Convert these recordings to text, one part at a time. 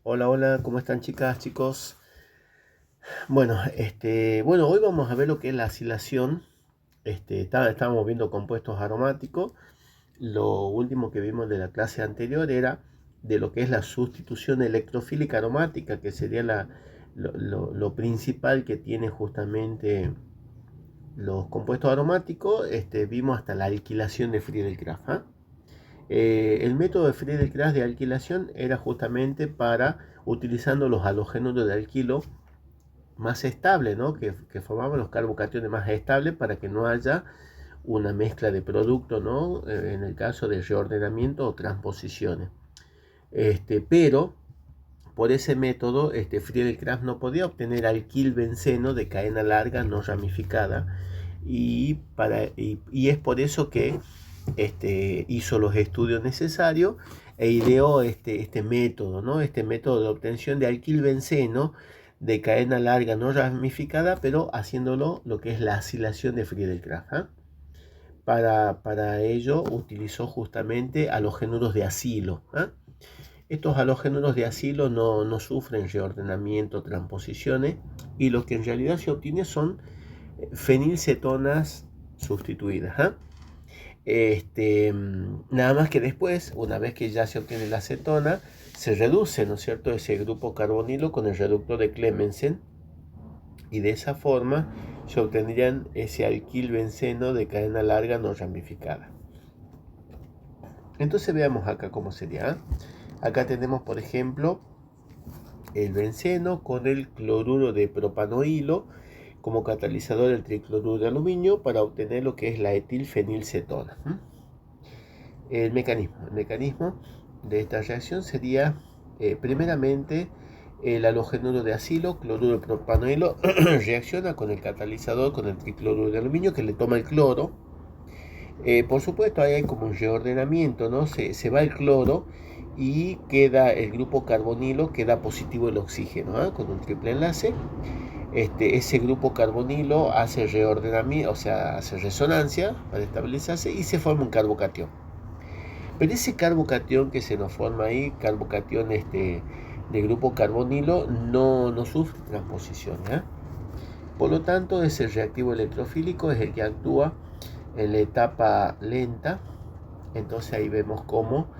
Hola, hola, ¿cómo están chicas, chicos? Bueno, hoy vamos a ver lo que es la acilación. Estábamos viendo compuestos aromáticos. Lo último que vimos de la clase anterior era de lo que es la sustitución electrofílica aromática, que sería lo principal que tiene justamente los compuestos aromáticos. Vimos hasta la alquilación de Friedel-Crafts, ¿ah? El método de Friedel-Crafts de alquilación era justamente para utilizando los halogénuros de alquilo más estables, ¿no? que formaban los carbocationes más estables para que no haya una mezcla de productos, ¿no? En el caso de reordenamiento o transposiciones. Pero por ese método, Friedel-Crafts no podía obtener alquilbenceno de cadena larga no ramificada, y es por eso que hizo los estudios necesarios e ideó este método, ¿no? Este método de obtención de alquilbenceno de cadena larga no ramificada, pero haciéndolo lo que es la acilación de Friedel-Crafts, ¿ah? Para ello utilizó justamente halogénuros de acilo, ¿ah? Estos halogénuros de acilo no sufren reordenamiento, transposiciones, y lo que en realidad se obtiene son fenilcetonas sustituidas, ¿ah? Nada más que después, una vez que ya se obtiene la acetona, se reduce, ¿no es cierto?, ese grupo carbonilo con el reductor de Clemmensen, y de esa forma se obtendrían ese alquilbenceno de cadena larga no ramificada. Entonces veamos acá cómo sería, ¿ah? Acá tenemos, por ejemplo, el benceno con el cloruro de propanoilo como catalizador del tricloruro de aluminio para obtener lo que es la etilfenilcetona. El mecanismo de esta reacción sería, primeramente, el halogénuro de acilo, cloruro de propanoilo, reacciona con el catalizador, con el tricloruro de aluminio, que le toma el cloro. Por supuesto, ahí hay como un reordenamiento, ¿no? Se va el cloro y queda el grupo carbonilo, queda positivo el oxígeno, ¿ah? Con un triple enlace. Ese grupo carbonilo hace reordenamiento, o sea, hace resonancia para estabilizarse y se forma un carbocatión. Pero ese carbocatión que se nos forma ahí, carbocatión de grupo carbonilo, no sufre transposición, ¿eh? Por lo tanto, ese reactivo electrofílico es el que actúa en la etapa lenta. Entonces ahí vemos cómo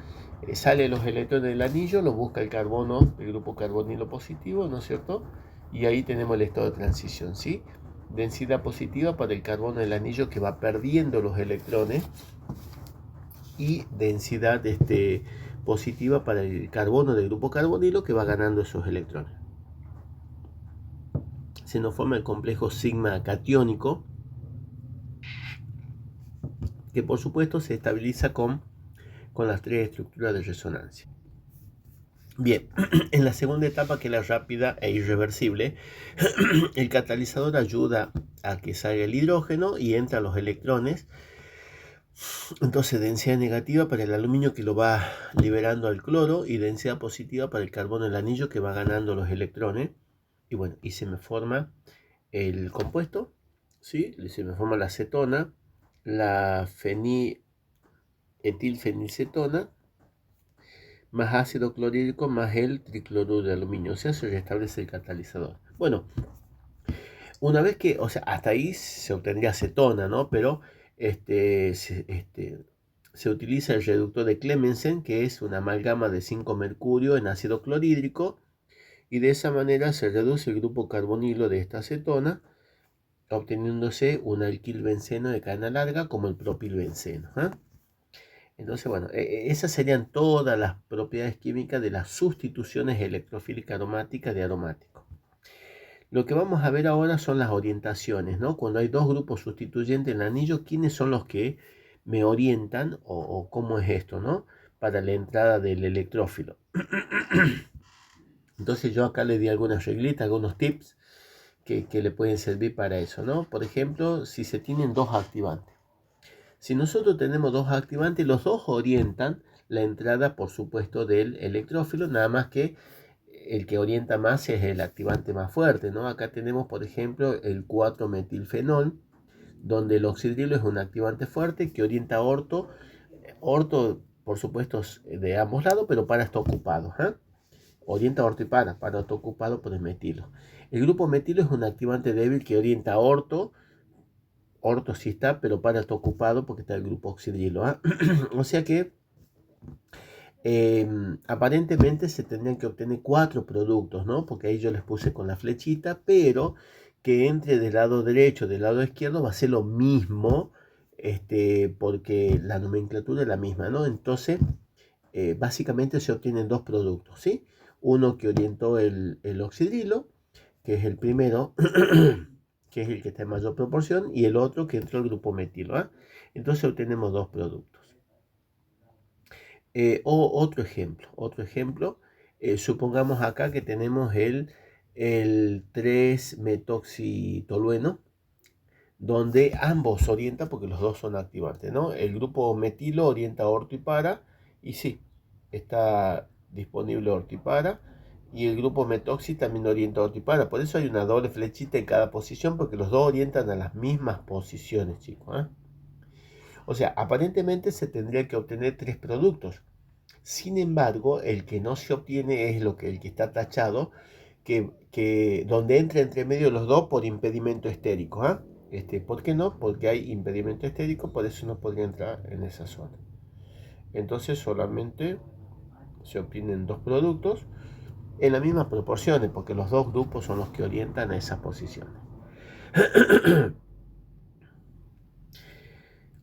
salen los electrones del anillo, los busca el carbono, el grupo carbonilo positivo, ¿no es cierto? Y ahí tenemos el estado de transición, ¿sí? Densidad positiva para el carbono del anillo que va perdiendo los electrones, y densidad positiva para el carbono del grupo carbonilo que va ganando esos electrones. Se nos forma el complejo sigma catiónico, que por supuesto se estabiliza con las tres estructuras de resonancia. Bien, en la segunda etapa, que es la rápida e irreversible, el catalizador ayuda a que salga el hidrógeno y entran los electrones. Entonces, densidad negativa para el aluminio, que lo va liberando al cloro, y densidad positiva para el carbono del anillo, que va ganando los electrones. Y bueno, y se me forma el compuesto, ¿sí? Se me forma la acetona, la etilfenilcetona, más ácido clorhídrico, más el tricloruro de aluminio. O sea, se restablece el catalizador. Bueno, una vez que, o sea, hasta ahí se obtendría acetona, ¿no? Pero se utiliza el reductor de Clemmensen, que es una amalgama de 5 mercurio en ácido clorhídrico, y de esa manera se reduce el grupo carbonilo de esta acetona, obteniéndose un alquilbenceno de cadena larga como el propilbenceno, ¿eh? Entonces, bueno, esas serían todas las propiedades químicas de las sustituciones electrofílicas aromáticas de aromáticos. Lo que vamos a ver ahora son las orientaciones, ¿no? Cuando hay dos grupos sustituyentes en el anillo, ¿quiénes son los que me orientan o cómo es esto, ¿no? Para la entrada del electrófilo. Entonces yo acá le di algunas reglitas, algunos tips que le pueden servir para eso, ¿no? Por ejemplo, si se tienen dos activantes. Si nosotros tenemos dos activantes, los dos orientan la entrada, por supuesto, del electrófilo, nada más que el que orienta más es el activante más fuerte, ¿no? Acá tenemos, por ejemplo, el 4-metilfenol, donde el oxidrilo es un activante fuerte que orienta a orto. Orto, por supuesto, de ambos lados, pero para está ocupado, ¿eh? Orienta orto y para orto ocupado por el metilo. El grupo metilo es un activante débil que orienta orto sí está, pero para orto ocupado porque está el grupo oxidrilo. O sea que aparentemente se tendrían que obtener 4 productos, ¿no? Porque ahí yo les puse con la flechita, pero que entre del lado derecho, del lado izquierdo va a ser lo mismo, porque la nomenclatura es la misma, ¿no? Entonces, básicamente se obtienen 2 productos, ¿sí? Uno que orientó el oxidrilo, que es el primero, que es el que está en mayor proporción, y el otro que entró el grupo metilo, ¿ah? Entonces obtenemos 2 productos. Otro ejemplo, supongamos acá que tenemos el 3-metoxitolueno, donde ambos orientan, porque los dos son activantes, ¿no? El grupo metilo orienta orto y para, y sí, está disponible orto y para, y el grupo metoxi también orienta orto y para. Por eso hay una doble flechita en cada posición, porque los dos orientan a las mismas posiciones, chicos, ¿eh? O sea, aparentemente se tendría que obtener 3 productos. Sin embargo, el que no se obtiene es el que está tachado, donde entra entre medio los dos por impedimento estérico. ¿Ah? ¿Por qué no? Porque hay impedimento estérico, por eso no podría entrar en esa zona. Entonces solamente se obtienen 2 productos en las mismas proporciones, porque los dos grupos son los que orientan a esas posiciones.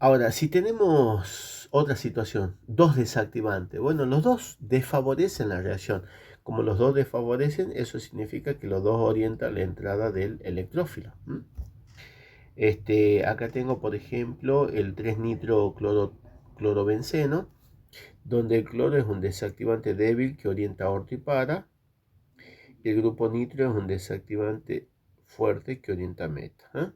Ahora, si tenemos otra situación, 2 desactivantes, bueno, los dos desfavorecen la reacción. Como los dos desfavorecen, eso significa que los dos orientan la entrada del electrófilo. Acá tengo, por ejemplo, el 3-nitroclorobenceno, donde el cloro es un desactivante débil que orienta orto y para, y el grupo nitro es un desactivante fuerte que orienta meta.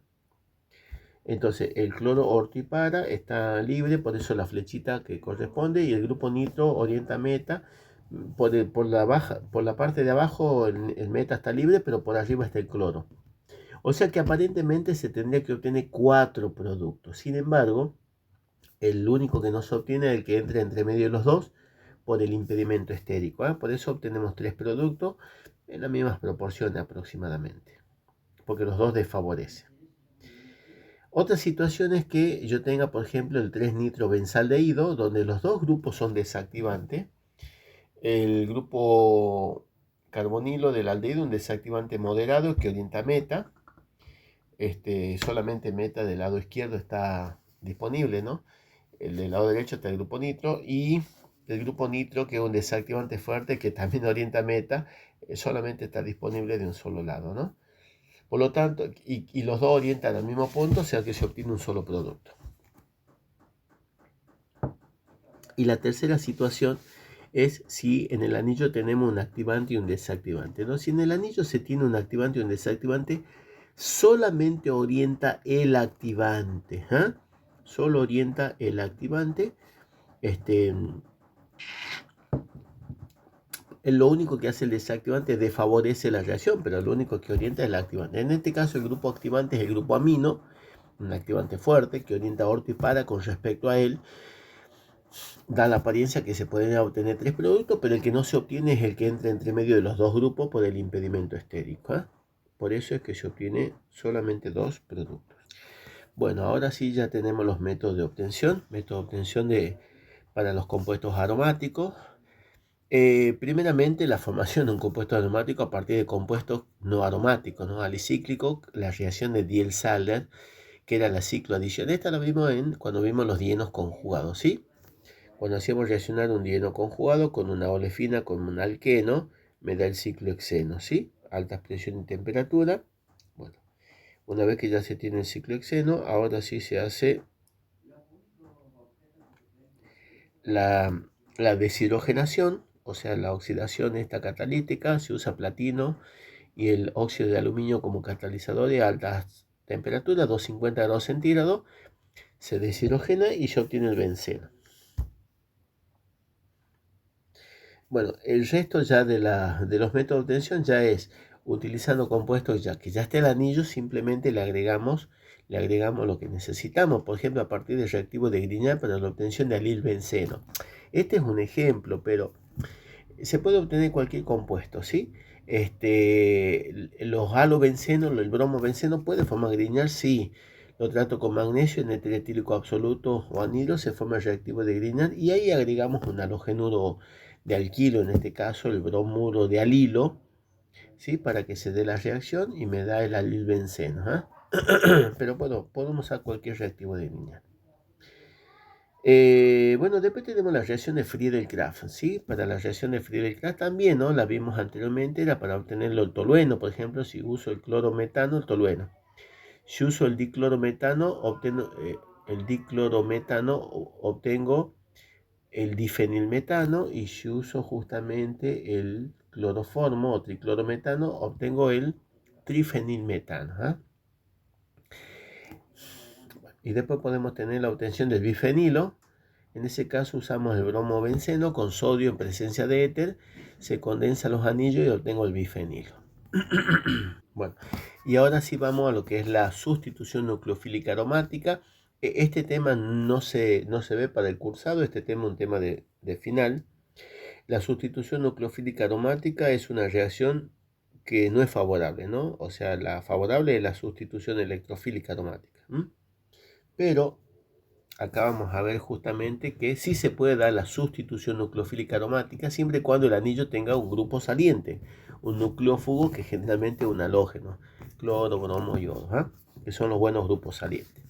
Entonces el cloro orto y para está libre, por eso la flechita que corresponde, y el grupo nitro orienta meta. Por la parte de abajo el meta está libre, pero por arriba está el cloro. O sea que aparentemente se tendría que obtener 4 productos. Sin embargo, el único que no se obtiene es el que entra entre medio de los dos por el impedimento estérico. Por eso obtenemos 3 productos en las mismas proporciones aproximadamente, porque los dos desfavorecen. Otra situación es que yo tenga, por ejemplo, el 3-nitrobenzaldehído, donde los dos grupos son desactivantes. El grupo carbonilo del aldehído, un desactivante moderado que orienta meta. Solamente meta del lado izquierdo está disponible, ¿no? El del lado derecho está el grupo nitro, y el grupo nitro, que es un desactivante fuerte que también orienta meta, solamente está disponible de un solo lado, ¿no? Por lo tanto, y los dos orientan al mismo punto, o sea que se obtiene un solo producto. Y la tercera situación es si en el anillo tenemos un activante y un desactivante, ¿no? Si en el anillo se tiene un activante y un desactivante, solamente orienta el activante. Solo orienta el activante. Lo único que hace el desactivante desfavorece la reacción, pero lo único que orienta es el activante. En este caso, el grupo activante es el grupo amino, un activante fuerte que orienta orto y para con respecto a él. Da la apariencia que se pueden obtener 3 productos, pero el que no se obtiene es el que entra entre medio de los dos grupos por el impedimento estérico. Por eso es que se obtiene solamente 2 productos. Bueno, ahora sí ya tenemos los métodos de obtención. Método de obtención para los compuestos aromáticos. Primeramente, la formación de un compuesto aromático a partir de compuestos no aromáticos, ¿no? Alicíclico, la reacción de Diels-Alder, que era la cicloadición. Esta la vimos cuando vimos los dienos conjugados, ¿sí? Cuando hacemos reaccionar un dieno conjugado con una olefina con un alqueno, me da el ciclo hexeno, ¿sí? Alta presión y temperatura. Bueno, una vez que ya se tiene el ciclo hexeno, ahora sí se hace la deshidrogenación, o sea, la oxidación esta catalítica. Se usa platino y el óxido de aluminio como catalizador de altas temperaturas, 250 grados centígrados. Se deshidrogena y se obtiene el benceno. Bueno, el resto ya de los métodos de obtención ya es utilizando compuestos que ya esté el anillo, simplemente le agregamos lo que necesitamos. Por ejemplo, a partir del reactivo de Grignard para la obtención de alilbenceno. Este es un ejemplo, pero se puede obtener cualquier compuesto, ¿sí? Los halobencenos, el bromobenceno puede formar Grignard, sí. Lo trato con magnesio, en etílico absoluto o anhidro, se forma el reactivo de Grignard y ahí agregamos un halogenuro de alquilo, en este caso el bromuro de alilo, ¿sí? Para que se dé la reacción y me da el alilbenceno, ¿eh? Pero bueno, podemos usar cualquier reactivo de Grignard. Bueno, después tenemos la reacción de Friedel-Crafts, ¿sí? Para la reacción de Friedel-Crafts también, ¿no? La vimos anteriormente, era para obtener el tolueno, por ejemplo, si uso el clorometano, el tolueno. Si uso el diclorometano, obtengo el difenilmetano, y si uso justamente el cloroformo o triclorometano, obtengo el trifenilmetano, ¿eh? Y después podemos tener la obtención del bifenilo. En ese caso usamos el bromobenceno con sodio en presencia de éter, se condensan los anillos y obtengo el bifenilo. Bueno, y ahora sí vamos a lo que es la sustitución nucleofílica aromática. Este tema no se ve para el cursado, este tema es un tema de final. La sustitución nucleofílica aromática es una reacción que no es favorable, ¿no? O sea, la favorable es la sustitución electrofílica aromática. Pero acá vamos a ver justamente que sí se puede dar la sustitución nucleofílica aromática siempre y cuando el anillo tenga un grupo saliente, un nucleófugo que generalmente es un halógeno, cloro, bromo, yodo, ¿eh? Que son los buenos grupos salientes.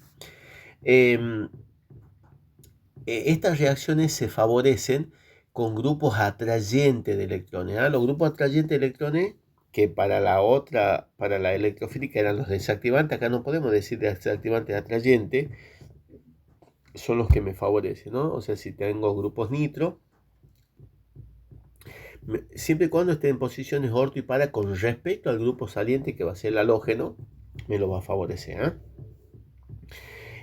Estas reacciones se favorecen con grupos atrayentes de electrones, ¿eh? Los grupos atrayentes de electrones que para la electrofílica eran los desactivantes, acá no podemos decir desactivantes atrayentes, son los que me favorecen, ¿no? O sea, si tengo grupos nitro, siempre y cuando esté en posiciones orto y para con respecto al grupo saliente que va a ser el halógeno, me lo va a favorecer, ¿eh?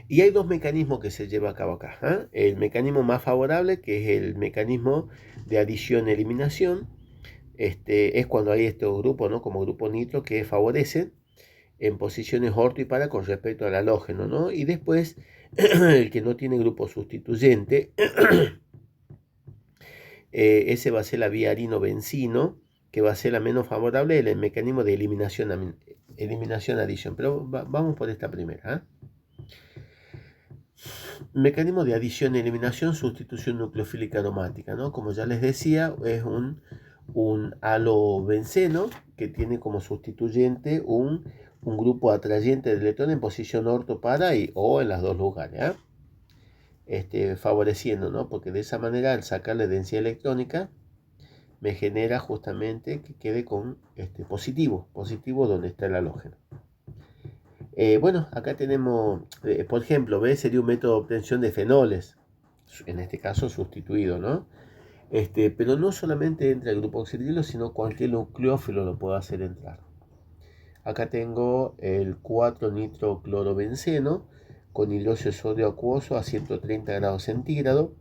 Y hay dos mecanismos que se lleva a cabo acá, ¿eh? El mecanismo más favorable, que es el mecanismo de adición-eliminación, es cuando hay estos grupos, ¿no? Como grupo nitro, que favorecen en posiciones orto y para con respecto al halógeno, ¿no? Y después, el que no tiene grupo sustituyente, ese va a ser la vía harino-bencino, que va a ser la menos favorable, el mecanismo de eliminación-adición. Pero vamos por esta primera, ¿eh? Mecanismo de adición-eliminación, sustitución nucleofílica aromática, ¿no? Como ya les decía, es un halobenceno que tiene como sustituyente un grupo atrayente de electrones en posición orto para o en las dos lugares, ¿eh? Favoreciendo, ¿no? Porque de esa manera, al sacarle densidad electrónica, me genera justamente que quede con positivo donde está el halógeno. Bueno, acá tenemos, por ejemplo, ¿ves? Sería un método de obtención de fenoles, en este caso sustituido, ¿no? Pero no solamente entra el grupo oxidrilo, sino cualquier nucleófilo lo puede hacer entrar. Acá tengo el 4-nitroclorobenceno con hidróxido de sodio acuoso a 130 grados centígrados.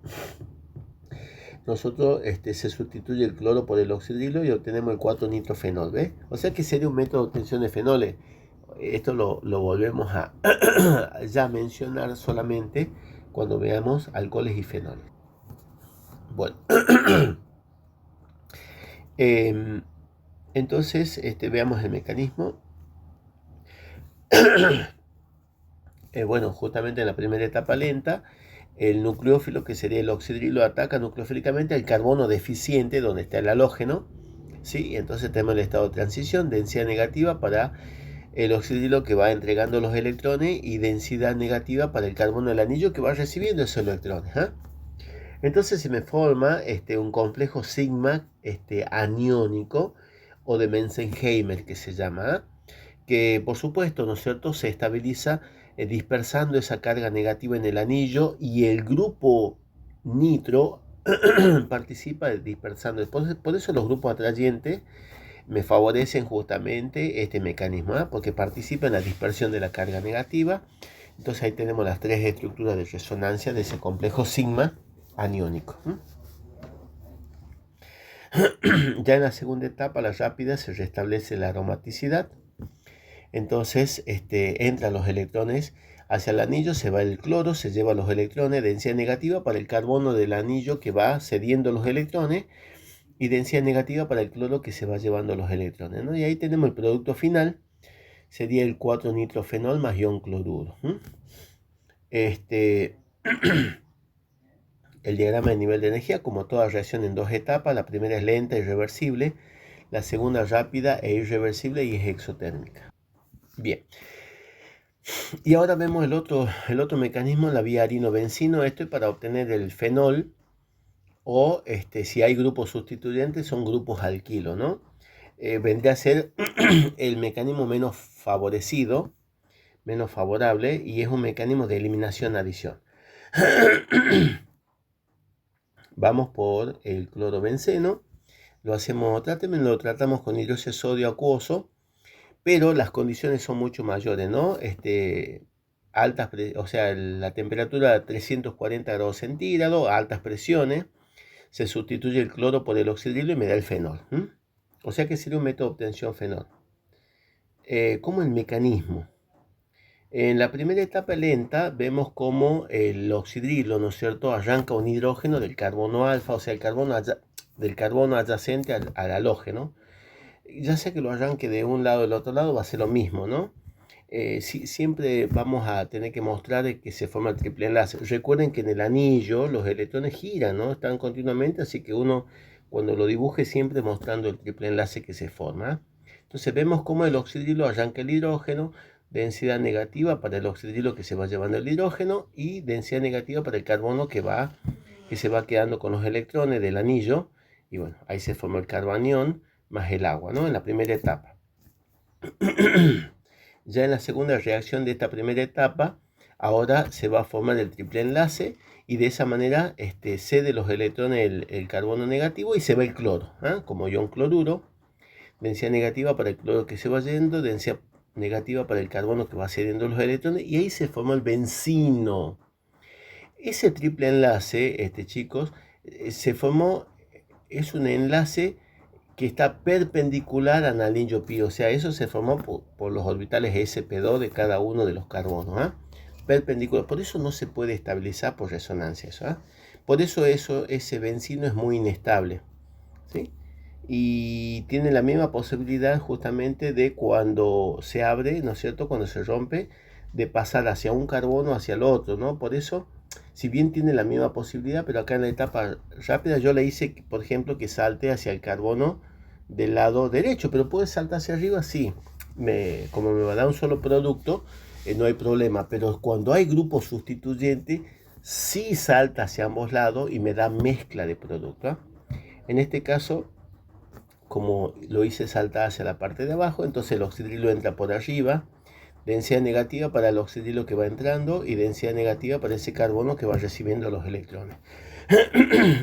Nosotros se sustituye el cloro por el oxidrilo y obtenemos el 4-nitrofenol, ¿ves? O sea que sería un método de obtención de fenoles. Esto lo volvemos a ya mencionar solamente cuando veamos alcoholes y fenoles. Bueno, entonces veamos el mecanismo. Bueno, justamente en la primera etapa lenta, el nucleófilo, que sería el oxidrilo, ataca nucleofílicamente al carbono deficiente, donde está el halógeno, ¿sí? Y entonces tenemos el estado de transición, densidad negativa para el oxidrilo que va entregando los electrones y densidad negativa para el carbono del anillo que va recibiendo esos electrones, ¿eh? Entonces se me forma un complejo sigma aniónico o de Menzenheimer, que se llama, ¿eh? Que por supuesto, ¿no es cierto?, se estabiliza dispersando esa carga negativa en el anillo, y el grupo nitro participa dispersando. Por eso los grupos atrayentes me favorecen justamente este mecanismo, ¿eh? Porque participa en la dispersión de la carga negativa. Entonces ahí tenemos las tres estructuras de resonancia de ese complejo sigma aniónico. Ya en la segunda etapa, la rápida, se restablece la aromaticidad. Entonces entran los electrones hacia el anillo, se va el cloro, se lleva los electrones, densidad negativa para el carbono del anillo que va cediendo los electrones, y densidad negativa para el cloro que se va llevando los electrones, ¿no? Y ahí tenemos el producto final, sería el 4-nitrofenol más ion cloruro. El diagrama de nivel de energía, como toda reacción en dos etapas, la primera es lenta y reversible, la segunda rápida e irreversible y es exotérmica. Bien, y ahora vemos el otro mecanismo, la vía arino-bencino. Esto es para obtener el fenol, o si hay grupos sustituyentes son grupos alquilo, ¿no? Vendría a ser el mecanismo menos favorecido, menos favorable, y es un mecanismo de eliminación-adición. Vamos por el clorobenceno, lo tratamos con hidróxido de sodio acuoso, pero las condiciones son mucho mayores, ¿no? O sea, la temperatura de 340 grados centígrados, altas presiones, se sustituye el cloro por el oxidrilo y me da el fenol. O sea que sería un método de obtención fenol. ¿Cómo el mecanismo? En la primera etapa lenta vemos cómo el oxidrilo, ¿no es cierto?, arranca un hidrógeno del carbono alfa, o sea, del carbono adyacente al halógeno. Ya sea que lo arranque de un lado o del otro lado, va a ser lo mismo, ¿no? Siempre vamos a tener que mostrar que se forma el triple enlace. Recuerden que en el anillo los electrones giran, ¿no? Están continuamente, así que uno cuando lo dibuje siempre mostrando el triple enlace que se forma. Entonces vemos cómo el oxidrilo arranca el hidrógeno, densidad negativa para el oxidrilo que se va llevando el hidrógeno y densidad negativa para el carbono que se va quedando con los electrones del anillo. Y bueno, ahí se forma el carbanión más el agua, ¿no? En la primera etapa. Ya en la segunda reacción de esta primera etapa, ahora se va a formar el triple enlace y de esa manera cede los electrones el carbono negativo y se va el cloro, como ion cloruro. Densidad negativa para el cloro que se va yendo, densidad negativa para el carbono que va cediendo los electrones, y ahí se forma el bencino. Ese triple enlace, chicos, se formó, es un enlace que está perpendicular al anillo pi, o sea, eso se formó por los orbitales sp2 de cada uno de los carbonos, perpendicular. Por eso no se puede estabilizar por resonancia eso, Por eso ese bencino es muy inestable, ¿sí? Y tiene la misma posibilidad justamente de cuando se abre, ¿no es cierto?, cuando se rompe, de pasar hacia un carbono hacia el otro, ¿no? Por eso, si bien tiene la misma posibilidad, pero acá en la etapa rápida yo le hice, por ejemplo, que salte hacia el carbono del lado derecho, pero puede saltar hacia arriba, sí. Como me va a dar un solo producto, no hay problema, pero cuando hay grupo sustituyente, sí salta hacia ambos lados y me da mezcla de producto. En este caso, como lo hice saltar hacia la parte de abajo, entonces el oxidrilo entra por arriba, densidad negativa para el oxidrilo que va entrando y densidad negativa para ese carbono que va recibiendo los electrones.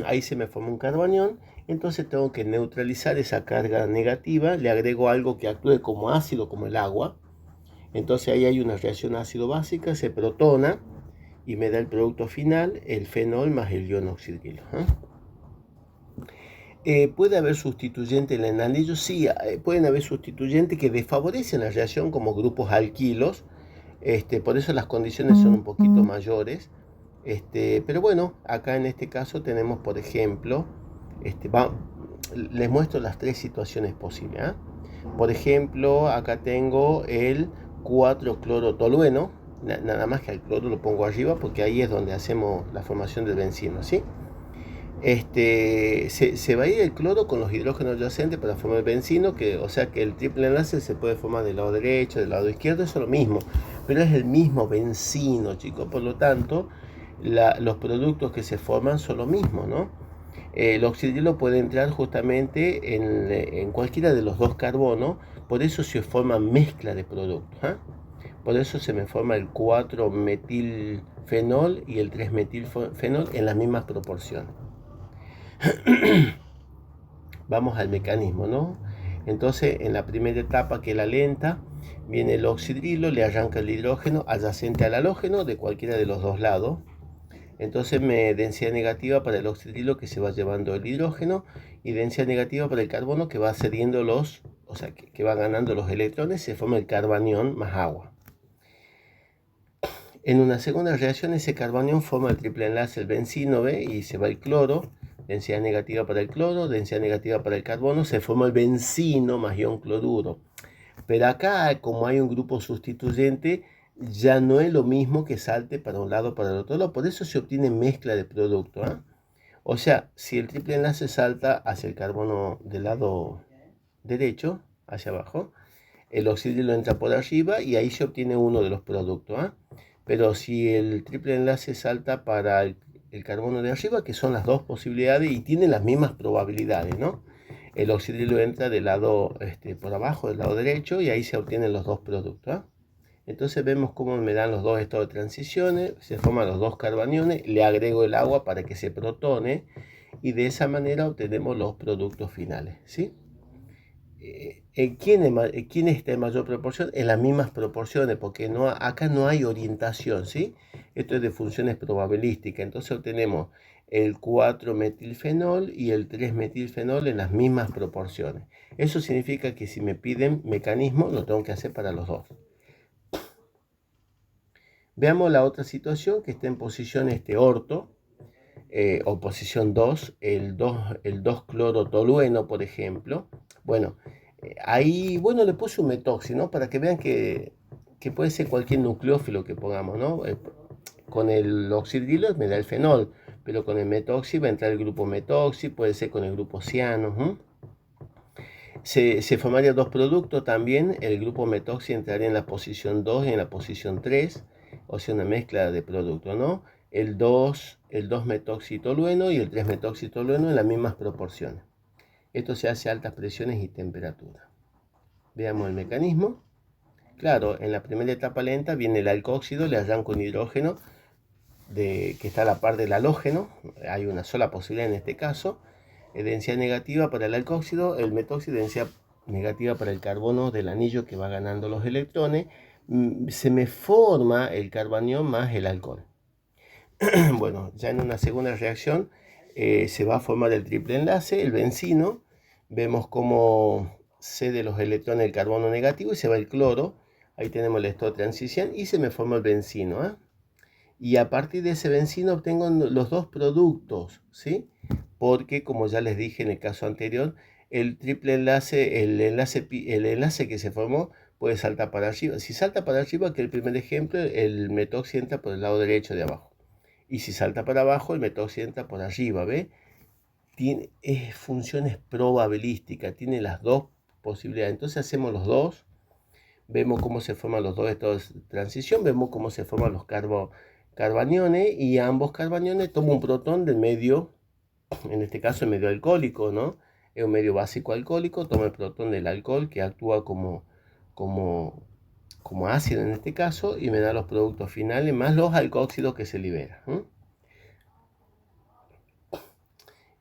Ahí se me forma un carbanión, entonces tengo que neutralizar esa carga negativa, le agrego algo que actúe como ácido, como el agua. Entonces ahí hay una reacción ácido-básica, se protona y me da el producto final, el fenol más el ion oxidrilo. ¿Puede haber sustituyentes en el anillo? Sí, pueden haber sustituyentes que desfavorecen la reacción como grupos alquilos. Por eso las condiciones son un poquito mayores. Pero bueno, acá en este caso tenemos, por ejemplo, les muestro las tres situaciones posibles. Por ejemplo, acá tengo el 4-clorotolueno. Nada más que al cloro lo pongo arriba porque ahí es donde hacemos la formación del bencino, ¿sí? Se va a ir el cloro con los hidrógenos adyacentes para formar el bencino, o sea que el triple enlace se puede formar del lado derecho, del lado izquierdo, eso es lo mismo, pero es el mismo bencino, chicos, por lo tanto los productos que se forman son lo mismo, ¿no? El oxidrilo puede entrar justamente en cualquiera de los dos carbonos, por eso se forma mezcla de productos, Por eso se me forma el 4-metilfenol y el 3-metilfenol en las mismas proporciones. Vamos al mecanismo, ¿no? Entonces, en la primera etapa, que es la lenta, viene el oxidrilo, le arranca el hidrógeno adyacente al halógeno de cualquiera de los dos lados. Entonces me densidad negativa para el oxidrilo que se va llevando el hidrógeno y densidad negativa para el carbono que va cediendo que va ganando los electrones, se forma el carbanión más agua. En una segunda reacción ese carbanión forma el triple enlace, el bencino, ¿ve? Y se va el cloro, densidad negativa para el cloro, densidad negativa para el carbono, se forma el bencino más ion cloruro. Pero acá, como hay un grupo sustituyente, ya no es lo mismo que salte para un lado o para el otro lado, por eso se obtiene mezcla de producto, ¿eh? O sea, si el triple enlace salta hacia el carbono del lado derecho, hacia abajo, el oxidrilo entra por arriba y ahí se obtiene uno de los productos, ¿eh? Pero si el triple enlace salta para el carbono de arriba, que son las dos posibilidades y tienen las mismas probabilidades, ¿no? El oxidrilo entra del lado por abajo, del lado derecho, y ahí se obtienen los dos productos, ¿eh? Entonces vemos cómo me dan los dos estados de transiciones, se forman los dos carbaniones, le agrego el agua para que se protone y de esa manera obtenemos los productos finales, ¿sí? ¿Quién está en mayor proporción? En las mismas proporciones, porque acá no hay orientación, ¿sí? Esto es de funciones probabilísticas, entonces obtenemos el 4-metilfenol y el 3-metilfenol en las mismas proporciones. Eso significa que si me piden mecanismo, lo tengo que hacer para los dos. Veamos la otra situación que está en posición orto, o posición 2, el 2-clorotolueno, por ejemplo. Bueno, ahí, bueno, le puse un metoxi, ¿no? Para que vean que puede ser cualquier nucleófilo que pongamos, ¿no? Con el oxidrilo me da el fenol, pero con el metoxi va a entrar el grupo metoxi, puede ser con el grupo ciano, ¿eh? Se formarían dos productos también, el grupo metoxi entraría en la posición 2 y en la posición 3, o sea, una mezcla de productos, ¿no? El 2-metoxitolueno y el 3-metoxitolueno en las mismas proporciones. Esto se hace a altas presiones y temperaturas. Veamos el mecanismo. Claro, en la primera etapa lenta viene el alcohóxido, le arranco un hidrógeno que está a la par del halógeno, hay una sola posibilidad en este caso. Densidad negativa para el alcohóxido, el metóxido, densidad negativa para el carbono del anillo que va ganando los electrones. Se me forma el carbanión más el alcohol. Bueno, ya en una segunda reacción se va a formar el triple enlace, el bencino. Vemos cómo cede los electrones del carbono negativo y se va el cloro. Ahí tenemos el estado de transición y se me forma el bencino, ¿eh? Y a partir de ese bencino obtengo los dos productos, ¿sí? Porque, como ya les dije en el caso anterior, el triple enlace, el enlace que se formó puede saltar para arriba. Si salta para arriba, que el primer ejemplo, el metoxi entra por el lado derecho de abajo. Y si salta para abajo, el metoxi entra por arriba, ¿ve? Tiene funciones probabilísticas, tiene las dos posibilidades. Entonces hacemos los dos, vemos cómo se forman los dos estados de transición, vemos cómo se forman los carbaniones, y ambos carbaniones tomo un protón del medio, en este caso el medio alcohólico, ¿no? Es un medio básico alcohólico, tomo el protón del alcohol que actúa como ácido en este caso y me da los productos finales más los alcohóxidos que se liberan, ¿eh?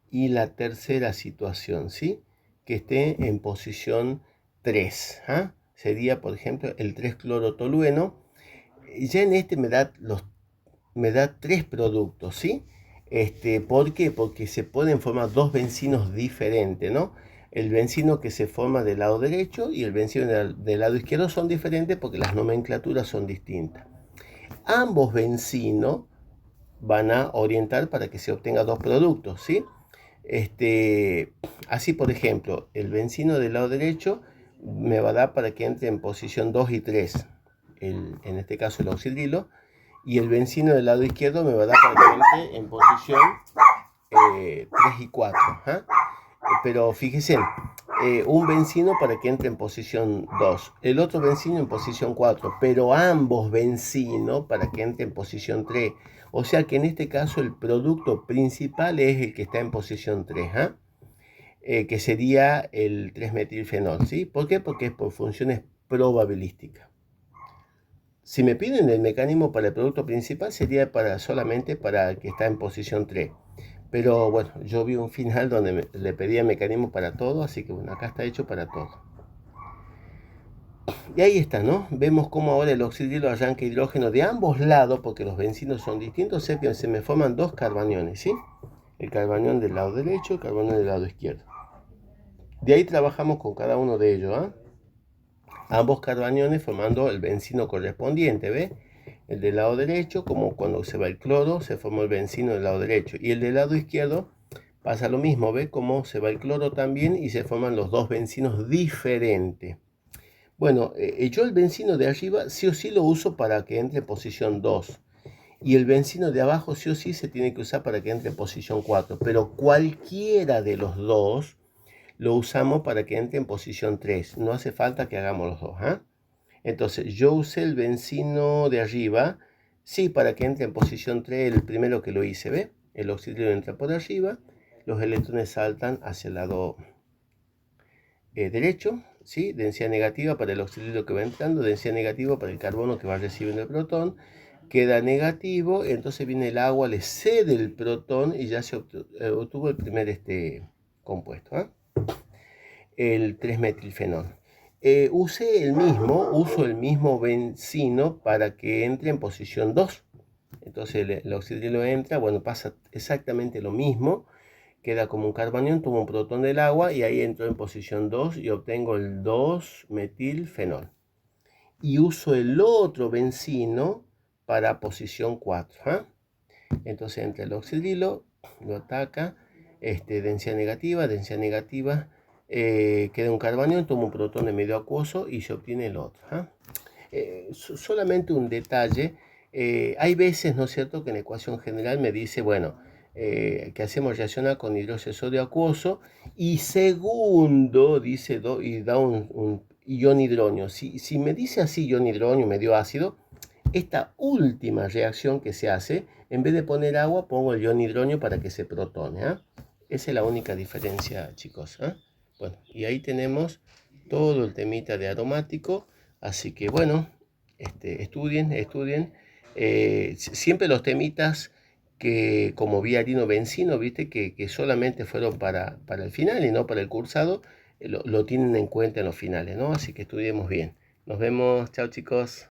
Y la tercera situación, ¿sí? Que esté en posición 3, ¿eh? Sería, por ejemplo, el 3-clorotolueno. Ya en este me da tres productos, ¿sí? ¿Por qué? Porque se pueden formar dos bencinos diferentes, ¿no? El bencino que se forma del lado derecho y el bencino del lado izquierdo son diferentes porque las nomenclaturas son distintas. Ambos bencinos van a orientar para que se obtenga dos productos, ¿sí? Así, por ejemplo, el bencino del lado derecho me va a dar para que entre en posición 2 y 3, en este caso el oxidrilo, y el bencino del lado izquierdo me va a dar para que entre en posición 3 y 4, ¿eh? Pero fíjense, un bencino para que entre en posición 2, el otro bencino en posición 4, pero ambos bencinos para que entre en posición 3. O sea que en este caso el producto principal es el que está en posición 3, que sería el 3-metilfenol, ¿sí? ¿Por qué? Porque es por funciones probabilísticas. Si me piden el mecanismo para el producto principal, sería solamente para el que está en posición 3. Pero bueno, yo vi un final donde le pedía mecanismo para todo, así que bueno, acá está hecho para todo. Y ahí está, ¿no? Vemos cómo ahora el oxidrilo arranca hidrógeno de ambos lados, porque los bencinos son distintos, o sea que se me forman dos carbaniones, ¿sí? El carbanión del lado derecho y el carbanión del lado izquierdo. De ahí trabajamos con cada uno de ellos, ¿eh? Ambos carbaniones formando el bencino correspondiente, ¿ve? El del lado derecho, como cuando se va el cloro, se formó el bencino del lado derecho. Y el del lado izquierdo, Pasa lo mismo, ¿ve cómo se va el cloro también y se forman los dos bencinos diferentes? Bueno, yo el bencino de arriba sí o sí lo uso para que entre en posición 2. Y el bencino de abajo sí o sí se tiene que usar para que entre en posición 4. Pero cualquiera de los dos lo usamos para que entre en posición 3. No hace falta que hagamos los dos. ¿Ah? Entonces yo usé el bencino de arriba, sí, para que entre en posición 3, el primero que lo hice, ¿ve? El oxidrio entra por arriba, los electrones saltan hacia el lado derecho, ¿sí? Densidad negativa para el oxidrio que va entrando, densidad negativa para el carbono que va recibiendo el protón, queda negativo, entonces viene el agua, le cede el protón y ya se obtuvo el primer compuesto, ¿eh? El 3-metilfenol. Uso el mismo bencino para que entre en posición 2. Entonces el oxidrilo entra, bueno, pasa exactamente lo mismo, queda como un carbanión, toma un protón del agua y ahí entro en posición 2 y obtengo el 2-metilfenol. Y uso el otro bencino para posición 4. ¿Eh? Entonces entra el oxidrilo, lo ataca, densidad negativa, queda un carbanión, toma un protón de medio acuoso y se obtiene el otro. Solamente un detalle, hay veces, ¿no es cierto?, que en la ecuación general me dice, bueno, que hacemos reaccionar con hidróxido de sodio acuoso y segundo dice y da un ion hidronio. Si me dice así ion hidronio, medio ácido, esta última reacción que se hace, en vez de poner agua, pongo el ion hidronio para que se protone. Esa es la única diferencia, chicos. Bueno, y ahí tenemos todo el temita de aromático. Así que bueno, estudien. Siempre los temitas que como viarino bencino, viste, que solamente fueron para el final y no para el cursado, lo tienen en cuenta en los finales, ¿no? Así que estudiemos bien. Nos vemos, chao chicos.